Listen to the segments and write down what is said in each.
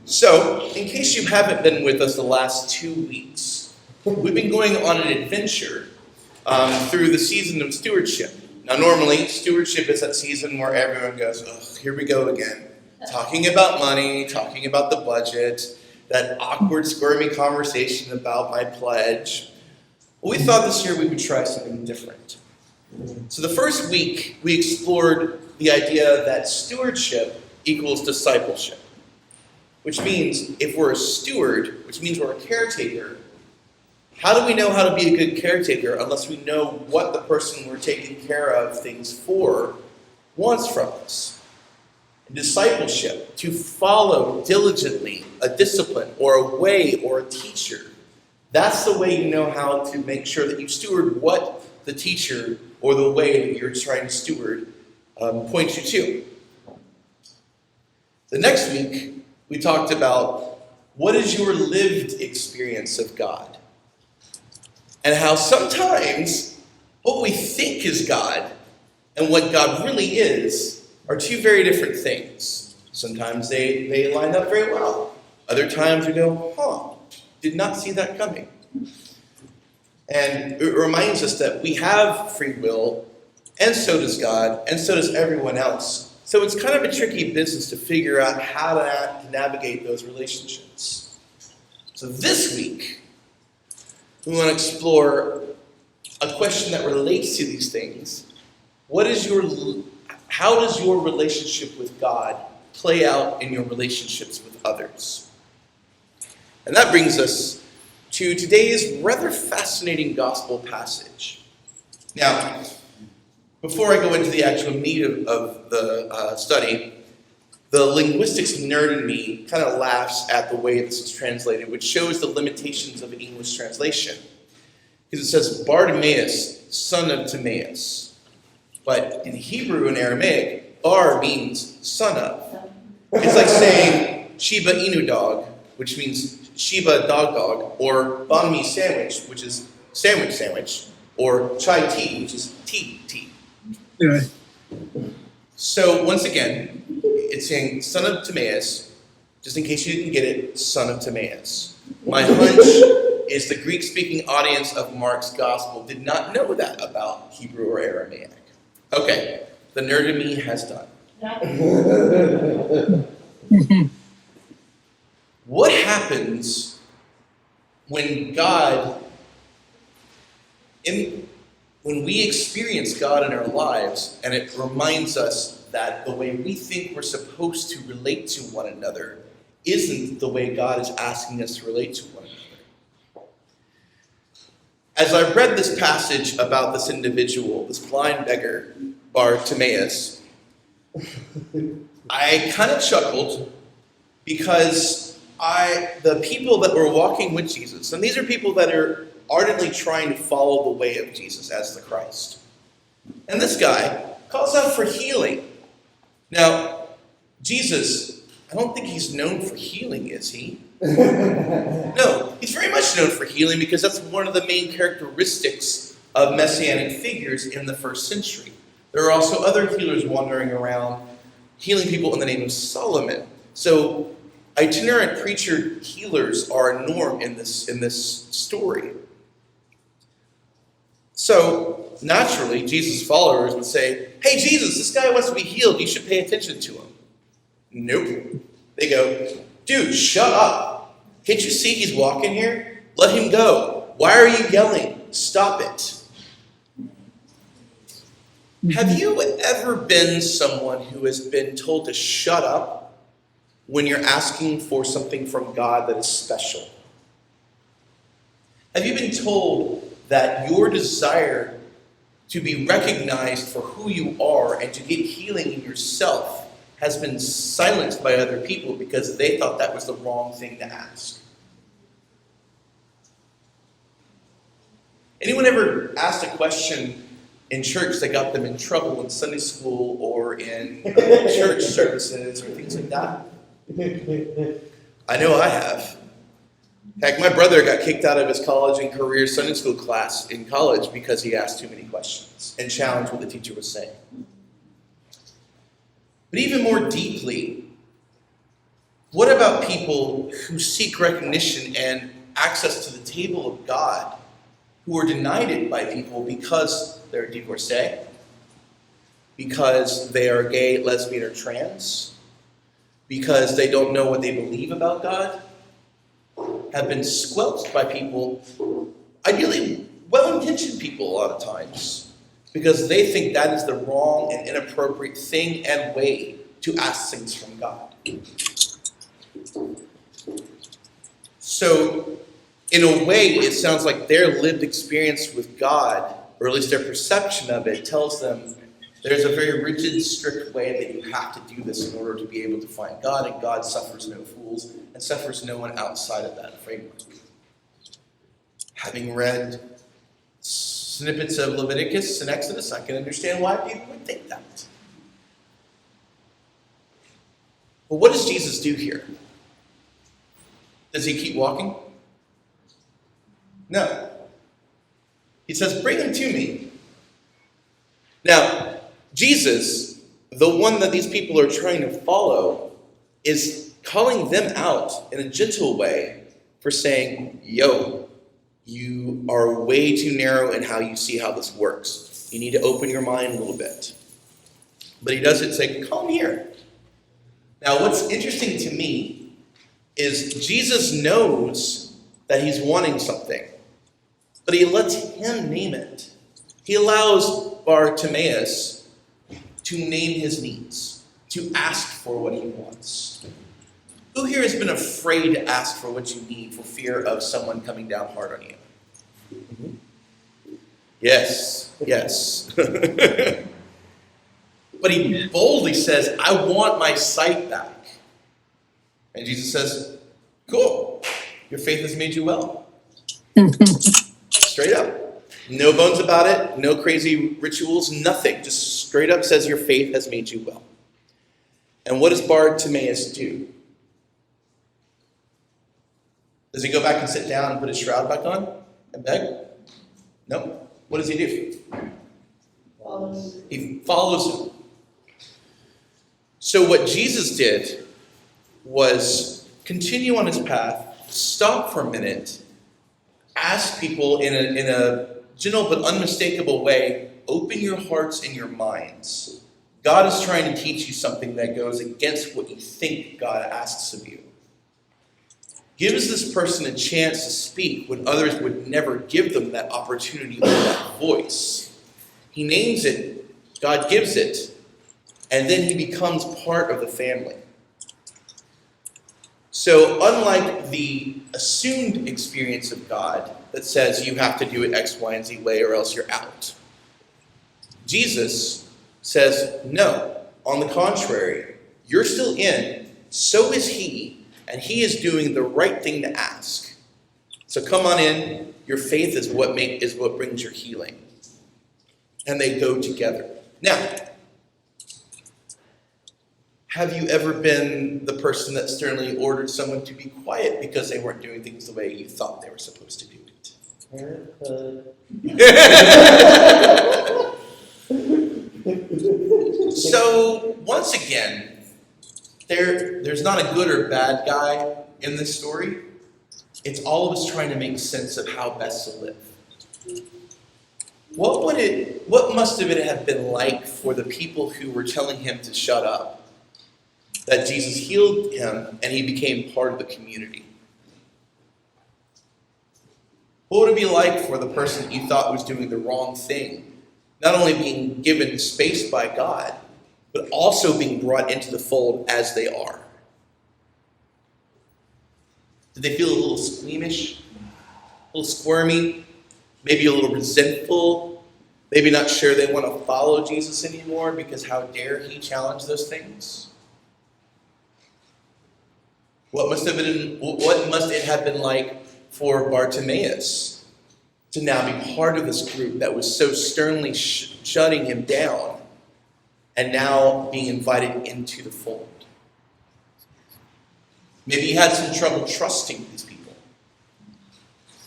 So, in case you haven't been with us the last 2 weeks, we've been going on an adventure through the season of stewardship. Now, normally, stewardship is that season where everyone goes, oh, here we go again. Talking about money, talking about the budget, that awkward, squirmy conversation about my pledge. Well, we thought this year we would try something different. So the first week, we explored the idea that stewardship equals discipleship. Which means if we're a steward, which means we're a caretaker, how do we know how to be a good caretaker unless we know what the person we're taking care of things for wants from us? And discipleship, to follow diligently a discipline or a way or a teacher, that's the way you know how to make sure that you steward what the teacher or the way that you're trying to steward points you to. The next week, we talked about what is your lived experience of God, and how sometimes what we think is God and what God really is are two very different things. Sometimes they line up very well. Other times we go, did not see that coming. And it reminds us that we have free will, and so does God, and so does everyone else. So it's kind of a tricky business to figure out how to navigate those relationships. So this week, we want to explore a question that relates to these things. How does your relationship with God play out in your relationships with others? And that brings us to today's rather fascinating gospel passage. Now, before I go into the actual meat of the study, the linguistics nerd in me kind of laughs at the way this is translated, which shows the limitations of English translation. Because it says Bartimaeus, son of Timaeus. But in Hebrew and Aramaic, bar means son of. It's like saying Shiba Inu dog, which means Shiba dog, or banh mi sandwich, which is sandwich, or chai tea, which is tea. Yeah. So once again, it's saying son of Timaeus, just in case you didn't get it, son of Timaeus. My hunch is the Greek-speaking audience of Mark's gospel did not know that about Hebrew or Aramaic. Okay, the nerd in me has done. What happens when when we experience God in our lives, and it reminds us that the way we think we're supposed to relate to one another isn't the way God is asking us to relate to one another? As I read this passage about this individual, this blind beggar, Bartimaeus, I kind of chuckled because the people that were walking with Jesus, and these are people that are ardently trying to follow the way of Jesus as the Christ. And this guy calls out for healing. Now, Jesus, I don't think he's known for healing, is he? No, he's very much known for healing because that's one of the main characteristics of messianic figures in the first century. There are also other healers wandering around healing people in the name of Solomon. So itinerant preacher healers are a norm in this story. So, naturally, Jesus' followers would say, hey, Jesus, this guy wants to be healed. You should pay attention to him. Nope. They go, dude, shut up. Can't you see he's walking here? Let him go. Why are you yelling? Stop it. Have you ever been someone who has been told to shut up when you're asking for something from God that is special? Have you been told that your desire to be recognized for who you are and to get healing in yourself has been silenced by other people because they thought that was the wrong thing to ask? Anyone ever asked a question in church that got them in trouble in Sunday school or in church services or things like that? I know I have. Heck, my brother got kicked out of his college and career Sunday school class in college because he asked too many questions and challenged what the teacher was saying. But even more deeply, What about people who seek recognition and access to the table of God, who are denied it by people because they're divorcee, because they are gay, lesbian, or trans, because they don't know what they believe about God, have been squelched by people, ideally well-intentioned people a lot of times, because they think that is the wrong and inappropriate thing and way to ask things from God. So, in a way, it sounds like their lived experience with God, or at least their perception of it, tells them there's a very rigid, strict way that you have to do this in order to be able to find God, and God suffers no fools and suffers no one outside of that framework. Having read snippets of Leviticus and Exodus, I can understand why people would think that. But what does Jesus do here? Does he keep walking? No. He says, bring him to me. Now, Jesus, the one that these people are trying to follow, is calling them out in a gentle way for saying, yo, you are way too narrow in how you see how this works. You need to open your mind a little bit. But he does it saying, come here. Now, what's interesting to me is Jesus knows that he's wanting something, but he lets him name it. He allows Bartimaeus to name his needs, to ask for what he wants. Who here has been afraid to ask for what you need for fear of someone coming down hard on you? Mm-hmm. Yes. But he boldly says, I want my sight back. And Jesus says, cool, your faith has made you well. Straight up. No bones about it, no crazy rituals, nothing. Just straight up says your faith has made you well. And what does Bartimaeus do? Does he go back and sit down and put his shroud back on and beg? No. What does he do? He follows him. So what Jesus did was continue on his path, stop for a minute, ask people in a gentle but unmistakable way, open your hearts and your minds. God is trying to teach you something that goes against what you think God asks of you. Gives this person a chance to speak when others would never give them that opportunity or that voice. He names it, God gives it, and then he becomes part of the family. So unlike the assumed experience of God that says you have to do it X, Y, and Z way or else you're out, Jesus says, no, on the contrary, you're still in, so is he, and he is doing the right thing to ask. So come on in, your faith is what brings your healing. And they go together. Now, have you ever been the person that sternly ordered someone to be quiet because they weren't doing things the way you thought they were supposed to do it? So, once again, there's not a good or bad guy in this story. It's all of us trying to make sense of how best to live. What must have it have been like for the people who were telling him to shut up, that Jesus healed him and he became part of the community? What would it be like for the person that you thought was doing the wrong thing, not only being given space by God, but also being brought into the fold as they are? Did they feel a little squeamish, a little squirmy, maybe a little resentful, maybe not sure they want to follow Jesus anymore because how dare he challenge those things? What must it have been like for Bartimaeus to now be part of this group that was so sternly shutting him down and now being invited into the fold? Maybe he had some trouble trusting these people.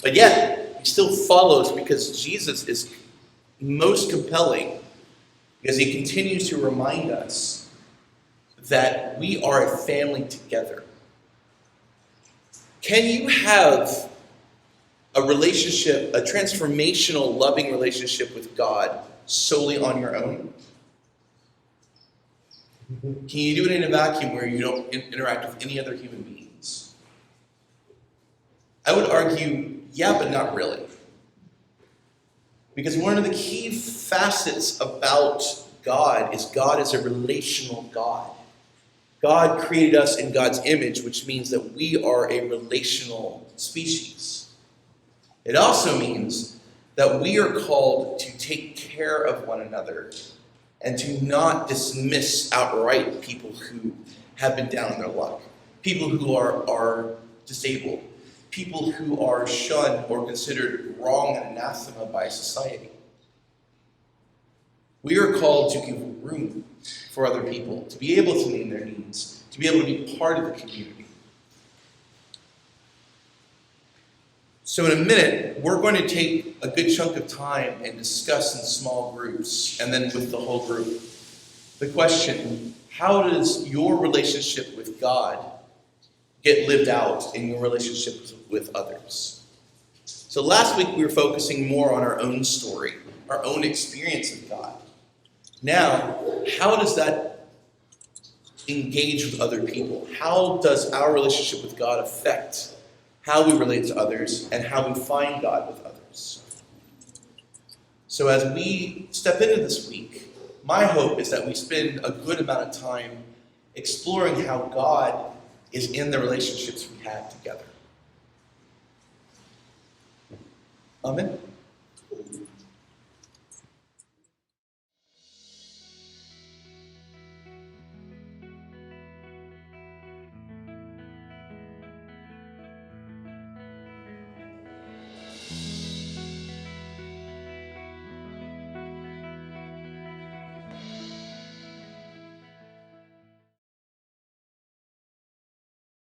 But yet, he still follows because Jesus is most compelling because he continues to remind us that we are a family together. Can you have a relationship, a transformational, loving relationship with God solely on your own? Can you do it in a vacuum where you don't interact with any other human beings? I would argue, yeah, but not really. Because one of the key facets about God is a relational God. God created us in God's image, which means that we are a relational species. It also means that we are called to take care of one another and to not dismiss outright people who have been down on their luck, people who are disabled, people who are shunned or considered wrong and anathema by society. We are called to give room for other people, to be able to name their needs, to be able to be part of the community. So in a minute, we're going to take a good chunk of time and discuss in small groups, and then with the whole group, the question, how does your relationship with God get lived out in your relationships with others? So last week we were focusing more on our own story, our own experience with God. Now, how does that engage with other people? How does our relationship with God affect how we relate to others and how we find God with others? So as we step into this week, my hope is that we spend a good amount of time exploring how God is in the relationships we have together. Amen?